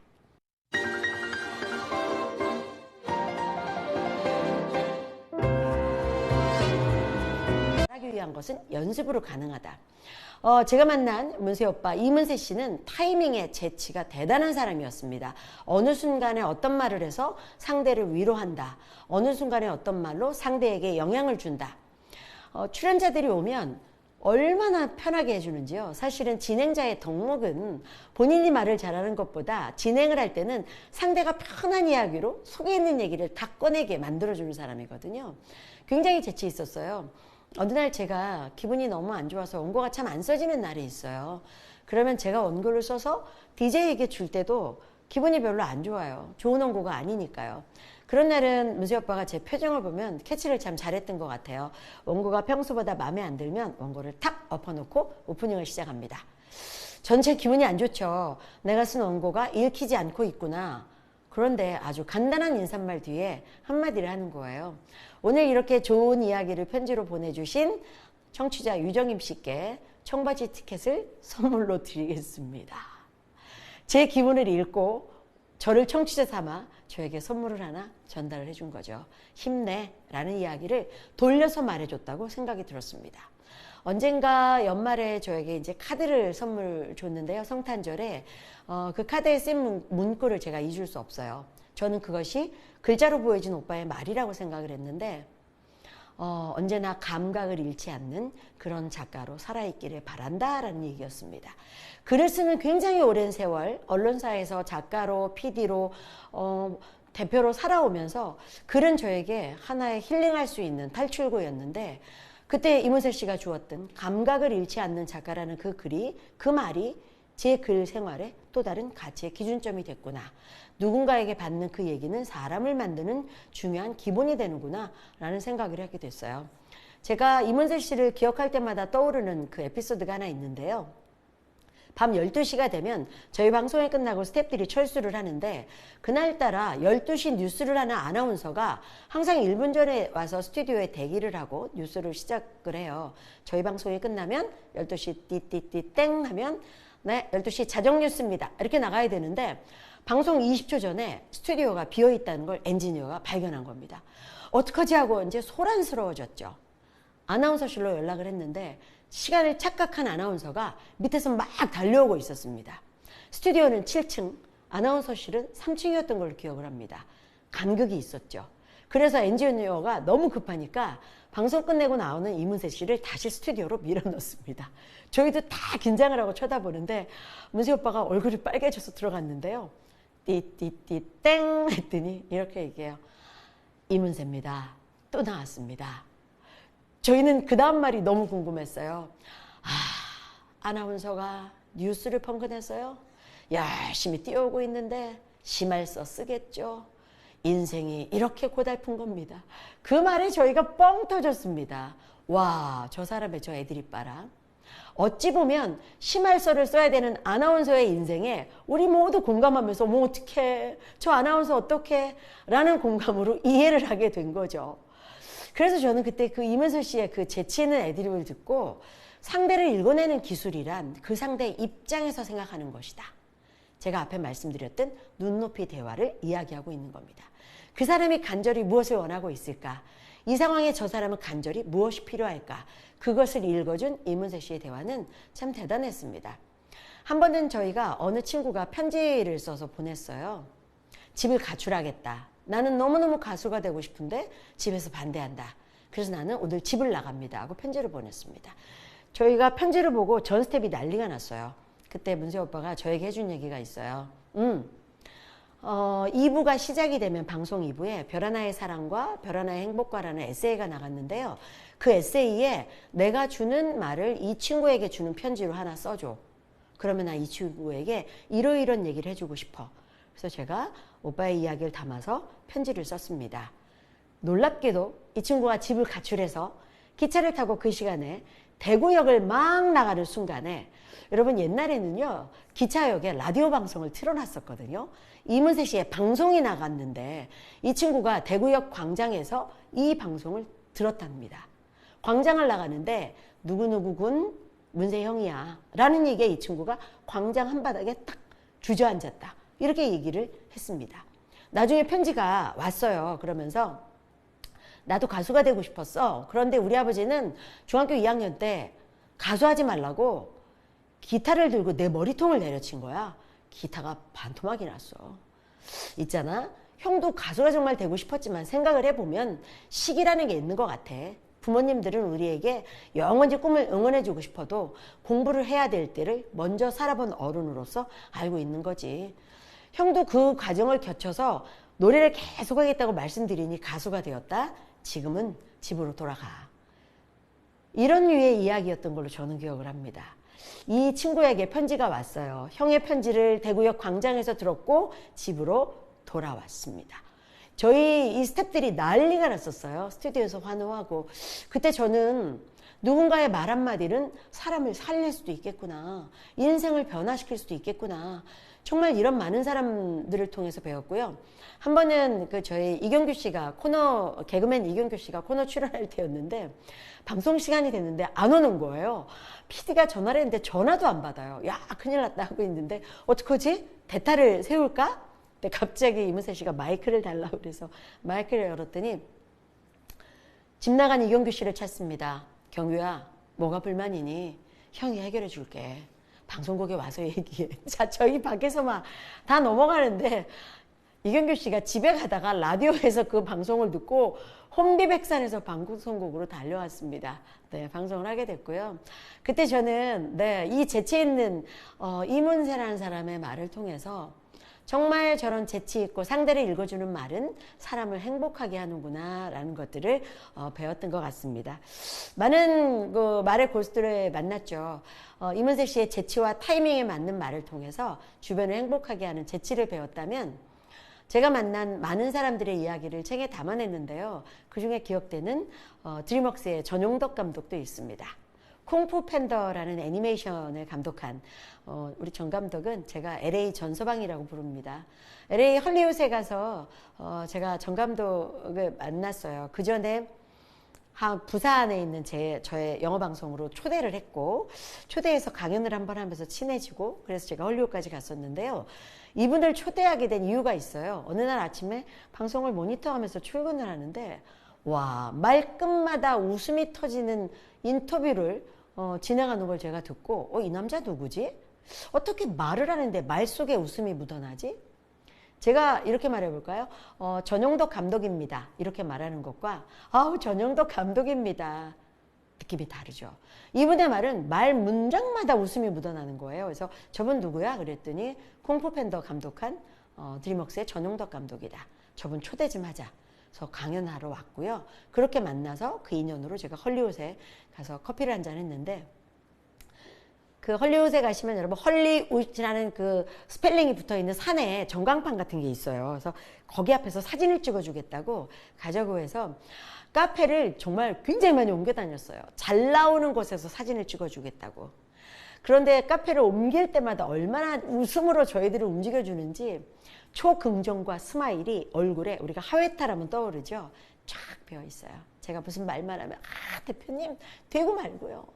하기 위한 것은 연습으로 가능하다. 제가 만난 문세 오빠 이문세 씨는 타이밍에 재치가 대단한 사람이었습니다. 어느 순간에 어떤 말을 해서 상대를 위로한다. 어느 순간에 어떤 말로 상대에게 영향을 준다. 출연자들이 오면 얼마나 편하게 해주는지요. 사실은 진행자의 덕목은 본인이 말을 잘하는 것보다 진행을 할 때는 상대가 편한 이야기로 속에 있는 얘기를 다 꺼내게 만들어주는 사람이거든요. 굉장히 재치 있었어요. 어느 날 제가 기분이 너무 안 좋아서 원고가 참 안 써지는 날이 있어요. 그러면 제가 원고를 써서 DJ에게 줄 때도 기분이 별로 안 좋아요. 좋은 원고가 아니니까요. 그런 날은 문세 오빠가 제 표정을 보면 캐치를 참 잘했던 것 같아요. 원고가 평소보다 마음에 안 들면 원고를 탁 엎어놓고 오프닝을 시작합니다. 전체 기분이 안 좋죠. 내가 쓴 원고가 읽히지 않고 있구나. 그런데 아주 간단한 인사말 뒤에 한마디를 하는 거예요. 오늘 이렇게 좋은 이야기를 편지로 보내주신 청취자 유정임 씨께 청바지 티켓을 선물로 드리겠습니다. 제 기분을 읽고 저를 청취자 삼아 저에게 선물을 하나 전달을 해준 거죠. 힘내 라는 이야기를 돌려서 말해줬다고 생각이 들었습니다. 언젠가 연말에 저에게 이제 카드를 선물 줬는데요. 성탄절에 그 카드에 쓴 문구를 제가 잊을 수 없어요. 저는 그것이 글자로 보여진 오빠의 말이라고 생각을 했는데 언제나 감각을 잃지 않는 그런 작가로 살아있기를 바란다라는 얘기였습니다. 글을 쓰는 굉장히 오랜 세월 언론사에서 작가로 PD로 대표로 살아오면서 글은 저에게 하나의 힐링할 수 있는 탈출구였는데 그때 이문세 씨가 주었던 감각을 잃지 않는 작가라는 그 글이 그 말이 제 글 생활에 또 다른 가치의 기준점이 됐구나. 누군가에게 받는 그 얘기는 사람을 만드는 중요한 기본이 되는구나 라는 생각을 하게 됐어요. 제가 이문세 씨를 기억할 때마다 떠오르는 그 에피소드가 하나 있는데요. 밤 12시가 되면 저희 방송이 끝나고 스태프들이 철수를 하는데 그날따라 12시 뉴스를 하는 아나운서가 항상 1분 전에 와서 스튜디오에 대기를 하고 뉴스를 시작을 해요. 저희 방송이 끝나면 12시 띠띠띠 땡 하면 네, 12시 자정 뉴스입니다. 이렇게 나가야 되는데 방송 20초 전에 스튜디오가 비어있다는 걸 엔지니어가 발견한 겁니다. 어떡하지 하고 이제 소란스러워졌죠. 아나운서실로 연락을 했는데 시간을 착각한 아나운서가 밑에서 막 달려오고 있었습니다. 스튜디오는 7층, 아나운서실은 3층이었던 걸로 기억을 합니다. 간극이 있었죠. 그래서 엔지니어가 너무 급하니까 방송 끝내고 나오는 이문세 씨를 다시 스튜디오로 밀어넣습니다. 저희도 다 긴장을 하고 쳐다보는데 문세 오빠가 얼굴이 빨개져서 들어갔는데요. 띠띠띠 땡 했더니 이렇게 얘기해요. 이문세입니다. 또 나왔습니다. 저희는 그 다음 말이 너무 궁금했어요. 아나운서가 뉴스를 펑크냈어요. 열심히 뛰어오고 있는데 심할서 쓰겠죠. 인생이 이렇게 고달픈 겁니다. 그 말에 저희가 뻥 터졌습니다. 와, 저 사람의 저 애드립 봐라. 어찌 보면 심할서를 써야 되는 아나운서의 인생에 우리 모두 공감하면서 뭐 어떡해, 저 아나운서 어떡해 라는 공감으로 이해를 하게 된 거죠. 그래서 저는 그때 그 이문세 씨의 그 재치 있는 애드립을 듣고 상대를 읽어내는 기술이란 그 상대의 입장에서 생각하는 것이다. 제가 앞에 말씀드렸던 눈높이 대화를 이야기하고 있는 겁니다. 그 사람이 간절히 무엇을 원하고 있을까? 이 상황에 저 사람은 간절히 무엇이 필요할까? 그것을 읽어준 이문세 씨의 대화는 참 대단했습니다. 한 번은 저희가 어느 친구가 편지를 써서 보냈어요. 집을 가출하겠다. 나는 너무너무 가수가 되고 싶은데 집에서 반대한다. 그래서 나는 오늘 집을 나갑니다 하고 편지를 보냈습니다. 저희가 편지를 보고 전 스텝이 난리가 났어요. 그때 문세 오빠가 저에게 해준 얘기가 있어요. 2부가 시작이 되면 방송 2부에 별 하나의 사랑과 별 하나의 행복과라는 에세이가 나갔는데요. 그 에세이에 내가 주는 말을 이 친구에게 주는 편지로 하나 써줘. 그러면 나 이 친구에게 이러이런 얘기를 해주고 싶어. 그래서 제가 오빠의 이야기를 담아서 편지를 썼습니다. 놀랍게도 이 친구가 집을 가출해서 기차를 타고 그 시간에 대구역을 막 나가는 순간에 여러분 옛날에는요 기차역에 라디오 방송을 틀어놨었거든요. 이문세 씨의 방송이 나갔는데 이 친구가 대구역 광장에서 이 방송을 들었답니다. 광장을 나가는데 누구누구군 문세 형이야 라는 얘기에 이 친구가 광장 한바닥에 딱 주저앉았다. 이렇게 얘기를 했습니다. 나중에 편지가 왔어요. 그러면서 나도 가수가 되고 싶었어. 그런데 우리 아버지는 중학교 2학년 때 가수하지 말라고 기타를 들고 내 머리통을 내려친 거야. 기타가 반토막이 났어. 있잖아. 형도 가수가 정말 되고 싶었지만 생각을 해보면 시기라는 게 있는 것 같아. 부모님들은 우리에게 영원히 꿈을 응원해주고 싶어도 공부를 해야 될 때를 먼저 살아본 어른으로서 알고 있는 거지. 형도 그 과정을 거쳐서 노래를 계속 하겠다고 말씀드리니 가수가 되었다. 지금은 집으로 돌아가. 이런 류의 이야기였던 걸로 저는 기억을 합니다. 이 친구에게 편지가 왔어요. 형의 편지를 대구역 광장에서 들었고 집으로 돌아왔습니다. 저희 이 스태프들이 난리가 났었어요. 스튜디오에서 환호하고. 그때 저는 누군가의 말 한마디는 사람을 살릴 수도 있겠구나. 인생을 변화시킬 수도 있겠구나. 정말 이런 많은 사람들을 통해서 배웠고요. 한 번은 저희 이경규 씨가 개그맨 이경규 씨가 코너 출연할 때였는데 방송 시간이 됐는데 안 오는 거예요. PD가 전화를 했는데 전화도 안 받아요. 야, 큰일 났다 하고 있는데 어떡하지? 대타를 세울까? 근데 갑자기 이문세 씨가 마이크를 달라고 그래서 마이크를 열었더니 집 나간 이경규 씨를 찾습니다. 경규야, 뭐가 불만이니? 형이 해결해 줄게. 방송국에 와서 얘기해. 자, 저희 밖에서 막 다 넘어가는데 이경규 씨가 집에 가다가 라디오에서 그 방송을 듣고 혼비백산에서 방송국으로 달려왔습니다. 네, 방송을 하게 됐고요. 그때 저는 이 재치 있는 이문세라는 사람의 말을 통해서 정말 저런 재치 있고 상대를 읽어주는 말은 사람을 행복하게 하는구나 라는 것들을 배웠던 것 같습니다. 많은 그 말의 고수들을 만났죠. 이문세 씨의 재치와 타이밍에 맞는 말을 통해서 주변을 행복하게 하는 재치를 배웠다면 제가 만난 많은 사람들의 이야기를 책에 담아냈는데요. 그중에 기억되는 드림웍스의 전용덕 감독도 있습니다. 쿵푸 팬더라는 애니메이션을 감독한 우리 전 감독은 제가 LA 전서방이라고 부릅니다. LA 헐리우드에 가서 제가 전 감독을 만났어요. 그 전에 부산에 있는 저의 영어 방송으로 초대를 했고 초대해서 강연을 한번 하면서 친해지고 그래서 제가 헐리우드까지 갔었는데요. 이분을 초대하게 된 이유가 있어요. 어느 날 아침에 방송을 모니터하면서 출근을 하는데 와, 말끝마다 웃음이 터지는 인터뷰를 진행하는 걸 제가 듣고 이 남자 누구지? 어떻게 말을 하는데 말 속에 웃음이 묻어나지? 제가 이렇게 말해볼까요? 전용덕 감독입니다. 이렇게 말하는 것과 전용덕 감독입니다. 느낌이 다르죠. 이분의 말은 말 문장마다 웃음이 묻어나는 거예요. 그래서 저분 누구야? 그랬더니 쿵푸 팬더 감독한 드림웍스의 전용덕 감독이다. 저분 초대 좀 하자. 그래서 강연하러 왔고요. 그렇게 만나서 그 인연으로 제가 헐리우드에 가서 커피를 한잔 했는데 그 헐리우드에 가시면 여러분 헐리우드라는 그 스펠링이 붙어있는 산에 전광판 같은 게 있어요. 그래서 거기 앞에서 사진을 찍어주겠다고 가자고 해서 카페를 정말 굉장히 많이 옮겨 다녔어요. 잘 나오는 곳에서 사진을 찍어주겠다고. 그런데 카페를 옮길 때마다 얼마나 웃음으로 저희들을 움직여주는지 초긍정과 스마일이 얼굴에 우리가 하회탈하면 떠오르죠. 쫙 배어있어요. 제가 무슨 말만 하면 대표님 되고 말고요.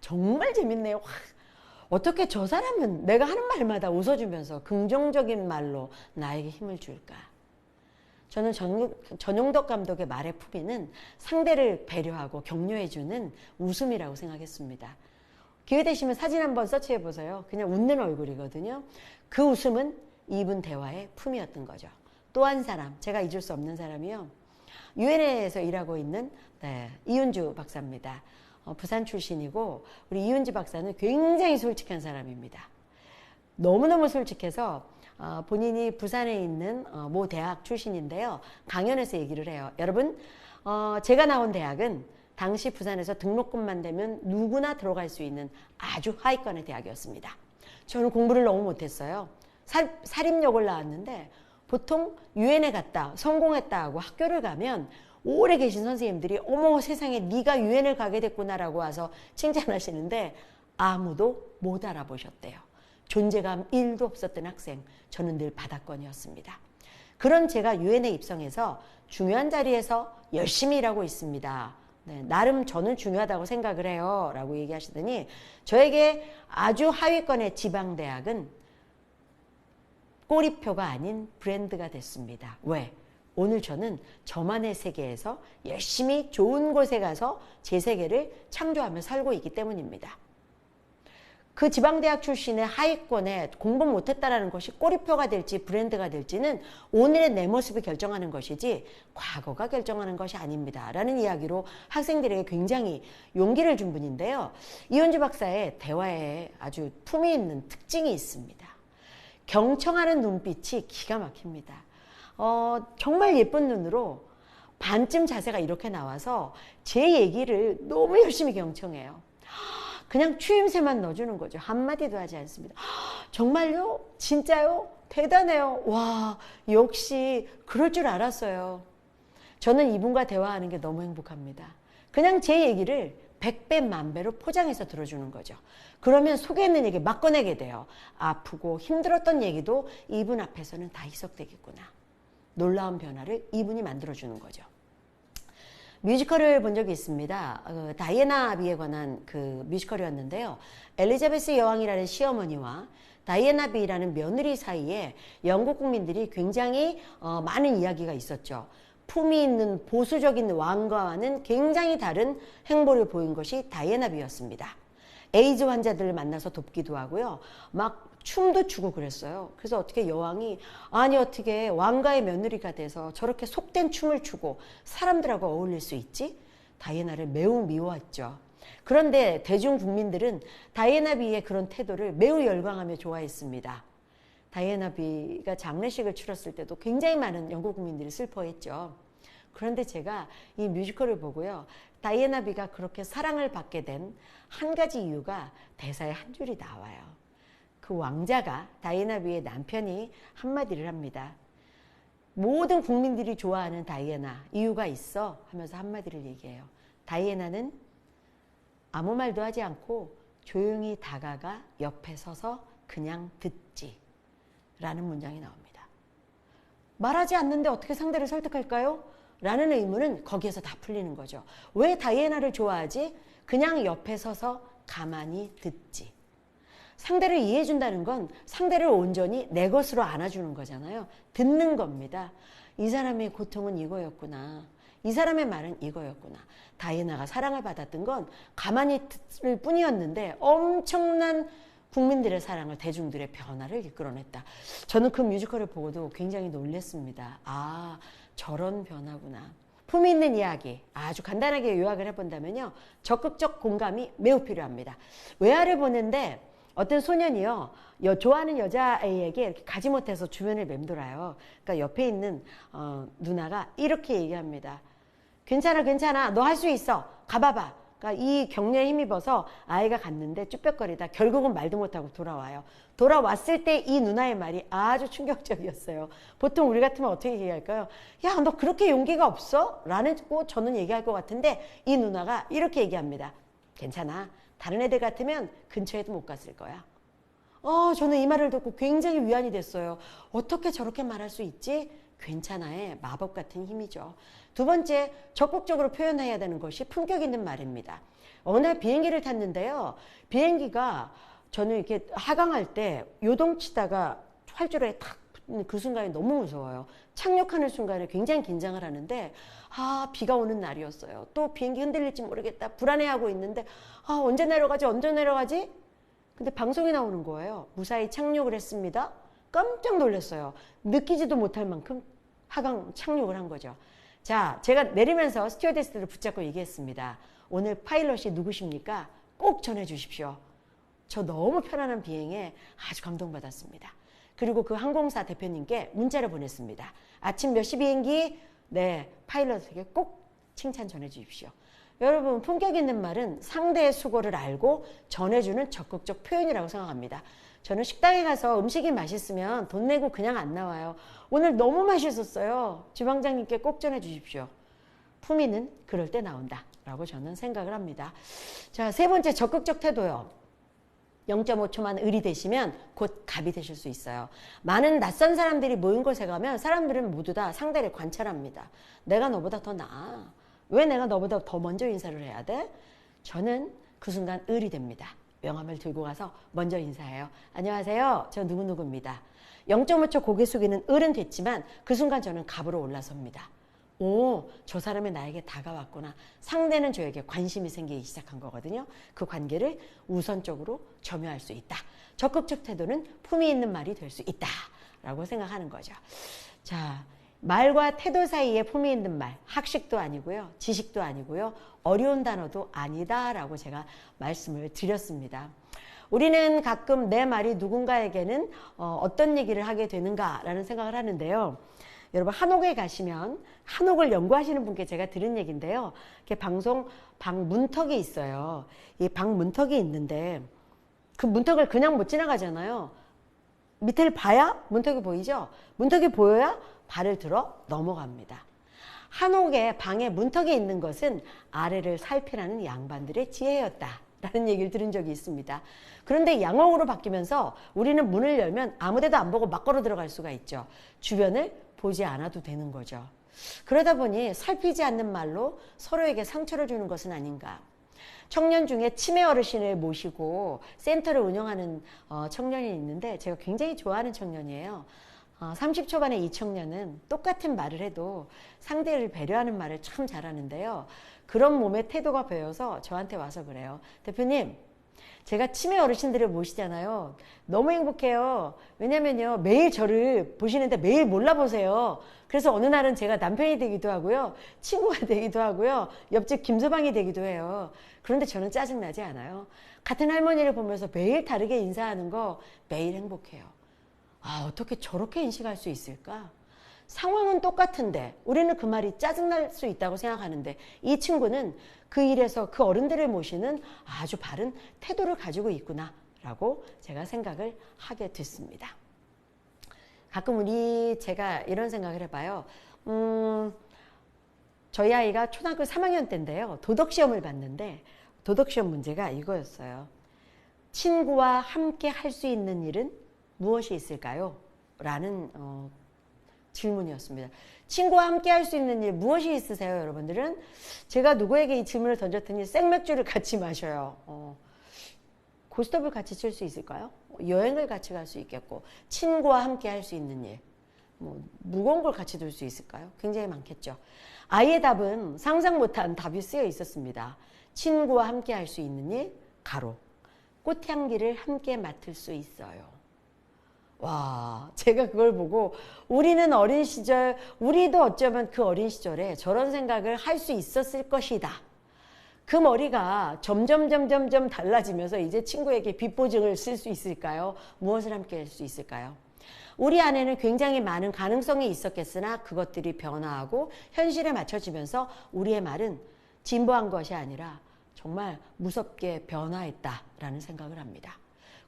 정말 재밌네요. 어떻게 저 사람은 내가 하는 말마다 웃어주면서 긍정적인 말로 나에게 힘을 줄까? 저는 전용덕 감독의 말의 품위는 상대를 배려하고 격려해주는 웃음이라고 생각했습니다. 기회 되시면 사진 한번 서치해보세요. 그냥 웃는 얼굴이거든요. 그 웃음은 이분 대화의 품이었던 거죠. 또 한 사람, 제가 잊을 수 없는 사람이요. 유엔에서 일하고 있는 이윤주 박사입니다. 부산 출신이고 우리 이윤주 박사는 굉장히 솔직한 사람입니다. 너무너무 솔직해서 본인이 부산에 있는 모 대학 출신인데요. 강연에서 얘기를 해요. 여러분, 제가 나온 대학은 당시 부산에서 등록금만 되면 누구나 들어갈 수 있는 아주 하위권의 대학이었습니다. 저는 공부를 너무 못했어요. 사립여고를 나왔는데 보통 유엔에 갔다 성공했다 하고 학교를 가면 오래 계신 선생님들이 어머 세상에 네가 유엔을 가게 됐구나라고 와서 칭찬하시는데 아무도 못 알아보셨대요. 존재감 1도 없었던 학생, 저는 늘 바닥권이었습니다. 그런 제가 유엔에 입성해서 중요한 자리에서 열심히 일하고 있습니다. 나름 저는 중요하다고 생각을 해요 라고 얘기하시더니 저에게 아주 하위권의 지방대학은 꼬리표가 아닌 브랜드가 됐습니다. 왜? 오늘 저는 저만의 세계에서 열심히 좋은 곳에 가서 제 세계를 창조하며 살고 있기 때문입니다. 그 지방대학 출신의 하위권에 공부 못했다라는 것이 꼬리표가 될지 브랜드가 될지는 오늘의 내 모습이 결정하는 것이지 과거가 결정하는 것이 아닙니다. 라는 이야기로 학생들에게 굉장히 용기를 준 분인데요. 이현주 박사의 대화에 아주 품이 있는 특징이 있습니다. 경청하는 눈빛이 기가 막힙니다. 정말 예쁜 눈으로 반쯤 자세가 이렇게 나와서 제 얘기를 너무 열심히 경청해요. 그냥 추임새만 넣어주는 거죠. 한마디도 하지 않습니다. 정말요? 진짜요? 대단해요. 와, 역시 그럴 줄 알았어요. 저는 이분과 대화하는 게 너무 행복합니다. 그냥 제 얘기를 100배, 만배로 포장해서 들어주는 거죠. 그러면 속에 있는 얘기 막 꺼내게 돼요. 아프고 힘들었던 얘기도 이분 앞에서는 다 희석되겠구나. 놀라운 변화를 이분이 만들어주는 거죠. 뮤지컬을 본 적이 있습니다. 다이애나 비에 관한 그 뮤지컬이었는데요. 엘리자베스 여왕이라는 시어머니와 다이애나 비라는 며느리 사이에 영국 국민들이 굉장히 많은 이야기가 있었죠. 품위 있는 보수적인 왕과는 굉장히 다른 행보를 보인 것이 다이애나 비였습니다. 에이즈 환자들을 만나서 돕기도 하고요. 막 춤도 추고 그랬어요. 그래서 어떻게 여왕이 아니 어떻게 왕가의 며느리가 돼서 저렇게 속된 춤을 추고 사람들하고 어울릴 수 있지? 다이애나를 매우 미워했죠. 그런데 대중 국민들은 다이애나 비의 그런 태도를 매우 열광하며 좋아했습니다. 다이애나 비가 장례식을 치렀을 때도 굉장히 많은 영국 국민들이 슬퍼했죠. 그런데 제가 이 뮤지컬을 보고요. 다이애나 비가 그렇게 사랑을 받게 된 한 가지 이유가 대사에 한 줄이 나와요. 그 왕자가 다이애나 비의 남편이 한마디를 합니다. 모든 국민들이 좋아하는 다이애나 이유가 있어 하면서 한마디를 얘기해요. 다이애나는 아무 말도 하지 않고 조용히 다가가 옆에 서서 그냥 듣지 라는 문장이 나옵니다. 말하지 않는데 어떻게 상대를 설득할까요? 라는 의문은 거기에서 다 풀리는 거죠. 왜 다이애나를 좋아하지? 그냥 옆에 서서 가만히 듣지. 상대를 이해해준다는 건 상대를 온전히 내 것으로 안아주는 거잖아요. 듣는 겁니다. 이 사람의 고통은 이거였구나. 이 사람의 말은 이거였구나. 다이애나가 사랑을 받았던 건 가만히 듣을 뿐이었는데 엄청난 국민들의 사랑을, 대중들의 변화를 이끌어냈다. 저는 그 뮤지컬을 보고도 굉장히 놀랐습니다. 아, 저런 변화구나. 품위 있는 이야기, 아주 간단하게 요약을 해본다면요. 적극적 공감이 매우 필요합니다. 외화를 보는데 어떤 소년이요, 좋아하는 여자아이에게 이렇게 가지 못해서 주변을 맴돌아요. 그러니까 옆에 있는 누나가 이렇게 얘기합니다. 괜찮아, 괜찮아. 너 할 수 있어. 가봐봐. 그러니까 이 격려에 힘입어서 아이가 갔는데 쭈뼛거리다 결국은 말도 못하고 돌아와요. 돌아왔을 때 이 누나의 말이 아주 충격적이었어요. 보통 우리 같으면 어떻게 얘기할까요? 야, 너 그렇게 용기가 없어? 라는 저는 얘기할 것 같은데 이 누나가 이렇게 얘기합니다. 괜찮아. 다른 애들 같으면 근처에도 못 갔을 거야. 저는 이 말을 듣고 굉장히 위안이 됐어요. 어떻게 저렇게 말할 수 있지? 괜찮아의 마법 같은 힘이죠. 두 번째, 적극적으로 표현해야 되는 것이 품격 있는 말입니다. 어느 날 비행기를 탔는데요. 비행기가 저는 이렇게 하강할 때 요동치다가 활주로에 탁 붙는 그 순간이 너무 무서워요. 착륙하는 순간에 굉장히 긴장을 하는데 비가 오는 날이었어요. 또 비행기 흔들릴지 모르겠다. 불안해하고 있는데 언제 내려가지? 언제 내려가지? 근데 방송이 나오는 거예요. 무사히 착륙을 했습니다. 깜짝 놀랐어요. 느끼지도 못할 만큼 하강 착륙을 한 거죠. 자, 제가 내리면서 스튜어디스를 붙잡고 얘기했습니다. 오늘 파일럿이 누구십니까? 꼭 전해주십시오. 저 너무 편안한 비행에 아주 감동받았습니다. 그리고 그 항공사 대표님께 문자를 보냈습니다. 아침 몇 시 비행기? 네, 파일럿에게 꼭 칭찬 전해주십시오. 여러분, 품격 있는 말은 상대의 수고를 알고 전해주는 적극적 표현이라고 생각합니다. 저는 식당에 가서 음식이 맛있으면 돈 내고 그냥 안 나와요. 오늘 너무 맛있었어요. 주방장님께 꼭 전해주십시오. 품위는 그럴 때 나온다 라고 저는 생각을 합니다. 자, 세 번째, 적극적 태도요. 0.5초만 을이 되시면 곧 갑이 되실 수 있어요. 많은 낯선 사람들이 모인 곳에 가면 사람들은 모두 다 상대를 관찰합니다. 내가 너보다 더 나아. 왜 내가 너보다 더 먼저 인사를 해야 돼? 저는 그 순간 을이 됩니다. 명함을 들고 가서 먼저 인사해요. 안녕하세요. 저 누구누구입니다. 0.5초 고개 숙이는 을은 됐지만 그 순간 저는 갑으로 올라섭니다. 오, 저 사람이 나에게 다가왔구나. 상대는 저에게 관심이 생기기 시작한 거거든요. 그 관계를 우선적으로 점유할 수 있다. 적극적 태도는 품위 있는 말이 될 수 있다. 라고 생각하는 거죠. 자, 말과 태도 사이에 품위 있는 말, 학식도 아니고요. 지식도 아니고요. 어려운 단어도 아니다라고 제가 말씀을 드렸습니다. 우리는 가끔 내 말이 누군가에게는 어떤 얘기를 하게 되는가라는 생각을 하는데요. 여러분 한옥에 가시면 한옥을 연구하시는 분께 제가 들은 얘기인데요. 이렇게 방송 방 문턱이 있어요. 이 방 문턱이 있는데 그 문턱을 그냥 못 지나가잖아요. 밑에를 봐야 문턱이 보이죠? 문턱이 보여야 발을 들어 넘어갑니다. 한옥에 방에 문턱이 있는 것은 아래를 살피라는 양반들의 지혜였다. 라는 얘기를 들은 적이 있습니다. 그런데 양옥으로 바뀌면서 우리는 문을 열면 아무데도 안 보고 막 걸어 들어갈 수가 있죠. 주변을 보지 않아도 되는 거죠. 그러다 보니 살피지 않는 말로 서로에게 상처를 주는 것은 아닌가. 청년 중에 치매 어르신을 모시고 센터를 운영하는 청년이 있는데 제가 굉장히 좋아하는 청년이에요. 30초반의 이 청년은 똑같은 말을 해도 상대를 배려하는 말을 참 잘하는데요. 그런 몸의 태도가 보여서 저한테 와서 그래요. 대표님, 제가 치매 어르신들을 모시잖아요. 너무 행복해요. 왜냐면요, 매일 저를 보시는데 매일 몰라보세요. 그래서 어느 날은 제가 남편이 되기도 하고요. 친구가 되기도 하고요. 옆집 김서방이 되기도 해요. 그런데 저는 짜증나지 않아요. 같은 할머니를 보면서 매일 다르게 인사하는 거 매일 행복해요. 아, 어떻게 저렇게 인식할 수 있을까? 상황은 똑같은데 우리는 그 말이 짜증날 수 있다고 생각하는데 이 친구는 그 일에서 그 어른들을 모시는 아주 바른 태도를 가지고 있구나 라고 제가 생각을 하게 됐습니다. 가끔 제가 이런 생각을 해봐요. 저희 아이가 초등학교 3학년 때인데요. 도덕시험을 봤는데 도덕시험 문제가 이거였어요. 친구와 함께 할 수 있는 일은 무엇이 있을까요? 라는 질문이었습니다. 친구와 함께 할 수 있는 일 무엇이 있으세요, 여러분들은? 제가 누구에게 이 질문을 던졌더니 생맥주를 같이 마셔요. 고스톱을 같이 칠 수 있을까요? 여행을 같이 갈 수 있겠고, 친구와 함께 할 수 있는 일, 무거운 걸 같이 들 수 있을까요? 굉장히 많겠죠. 아이의 답은 상상 못한 답이 쓰여 있었습니다. 친구와 함께 할 수 있는 일, 가로. 꽃향기를 함께 맡을 수 있어요. 와, 제가 그걸 보고 우리는 어린 시절, 우리도 어쩌면 그 어린 시절에 저런 생각을 할 수 있었을 것이다. 그 머리가 점점 달라지면서 이제 친구에게 빚보증을 쓸 수 있을까요? 무엇을 함께 할 수 있을까요? 우리 안에는 굉장히 많은 가능성이 있었겠으나 그것들이 변화하고 현실에 맞춰지면서 우리의 말은 진보한 것이 아니라 정말 무섭게 변화했다라는 생각을 합니다.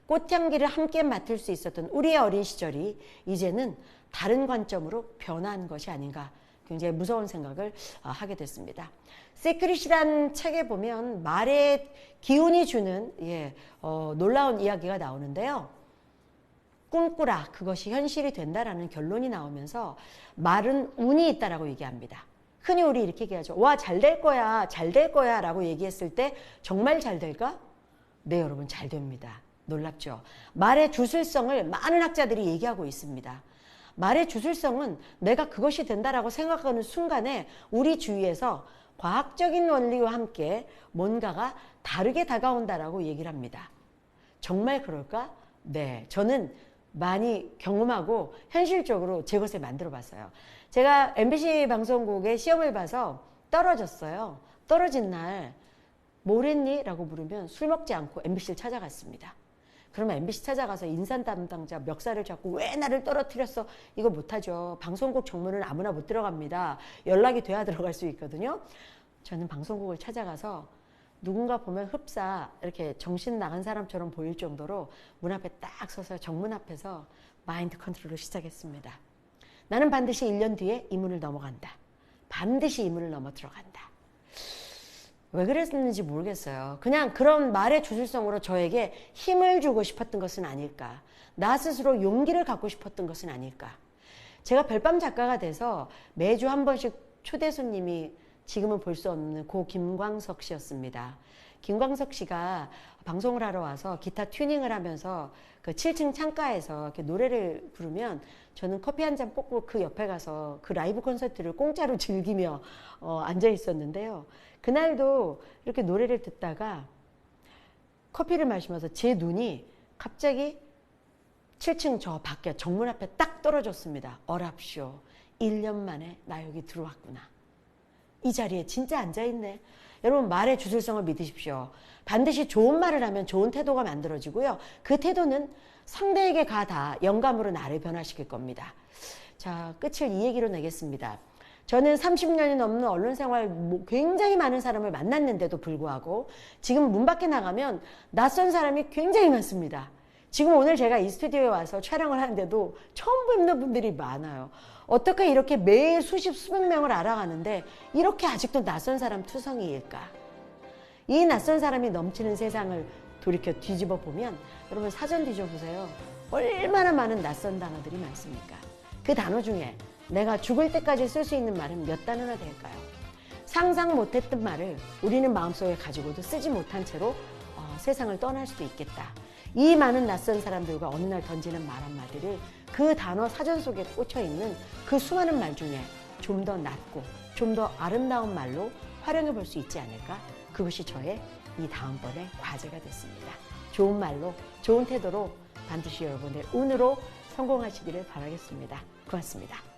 꽃향기를 함께 맡을 수 있었던 우리의 어린 시절이 이제는 다른 관점으로 변한 것이 아닌가 굉장히 무서운 생각을 하게 됐습니다. 시크릿이란 책에 보면 말의 기운이 주는 놀라운 이야기가 나오는데요. 꿈꾸라 그것이 현실이 된다라는 결론이 나오면서 말은 운이 있다라고 얘기합니다. 흔히 우리 이렇게 얘기하죠. 와, 잘 될 거야, 잘 될 거야 라고 얘기했을 때 정말 잘 될까? 네, 여러분 잘 됩니다. 놀랍죠? 말의 주술성을 많은 학자들이 얘기하고 있습니다. 말의 주술성은 내가 그것이 된다라고 생각하는 순간에 우리 주위에서 과학적인 원리와 함께 뭔가가 다르게 다가온다라고 얘기를 합니다. 정말 그럴까? 네, 저는 많이 경험하고 현실적으로 제 것을 만들어 봤어요. 제가 MBC 방송국에 시험을 봐서 떨어졌어요. 떨어진 날 뭘 했니? 라고 물으면 술 먹지 않고 MBC를 찾아갔습니다. 그러면 MBC 찾아가서 인사 담당자 멱살을 잡고 왜 나를 떨어뜨렸어? 이거 못하죠. 방송국 정문은 아무나 못 들어갑니다. 연락이 돼야 들어갈 수 있거든요. 저는 방송국을 찾아가서 누군가 보면 흡사 이렇게 정신 나간 사람처럼 보일 정도로 문 앞에 딱 서서 정문 앞에서 마인드 컨트롤을 시작했습니다. 나는 반드시 1년 뒤에 이 문을 넘어간다. 반드시 이 문을 넘어 들어간다. 왜 그랬는지 모르겠어요. 그냥 그런 말의 주술성으로 저에게 힘을 주고 싶었던 것은 아닐까. 나 스스로 용기를 갖고 싶었던 것은 아닐까. 제가 별밤 작가가 돼서 매주 한 번씩 초대 손님이 지금은 볼 수 없는 고 김광석 씨였습니다. 김광석 씨가 방송을 하러 와서 기타 튜닝을 하면서 그 7층 창가에서 이렇게 노래를 부르면 저는 커피 한 잔 뽑고 그 옆에 가서 그 라이브 콘서트를 공짜로 즐기며 앉아 있었는데요. 그날도 이렇게 노래를 듣다가 커피를 마시면서 제 눈이 갑자기 7층 저 밖에 정문 앞에 딱 떨어졌습니다. 어랍쇼. 1년 만에 나 여기 들어왔구나. 이 자리에 진짜 앉아있네. 여러분, 말의 주술성을 믿으십시오. 반드시 좋은 말을 하면 좋은 태도가 만들어지고요. 그 태도는 상대에게 다 영감으로 나를 변화시킬 겁니다. 자, 끝을 이 얘기로 내겠습니다. 저는 30년이 넘는 언론 생활 굉장히 많은 사람을 만났는데도 불구하고 지금 문 밖에 나가면 낯선 사람이 굉장히 많습니다. 지금 오늘 제가 이 스튜디오에 와서 촬영을 하는데도 처음 뵙는 분들이 많아요. 어떻게 이렇게 매일 수백 명을 알아가는데 이렇게 아직도 낯선 사람 투성이일까? 이 낯선 사람이 넘치는 세상을 돌이켜 뒤집어 보면 여러분 사전 뒤져보세요. 얼마나 많은 낯선 단어들이 많습니까? 그 단어 중에 내가 죽을 때까지 쓸 수 있는 말은 몇 단어나 될까요? 상상 못했던 말을 우리는 마음속에 가지고도 쓰지 못한 채로 세상을 떠날 수도 있겠다. 이 많은 낯선 사람들과 어느 날 던지는 말 한마디를 그 단어 사전 속에 꽂혀있는 그 수많은 말 중에 좀 더 낫고 좀 더 아름다운 말로 활용해 볼 수 있지 않을까? 그것이 저의 이 다음번의 과제가 됐습니다. 좋은 말로, 좋은 태도로 반드시 여러분의 운으로 성공하시기를 바라겠습니다. 고맙습니다.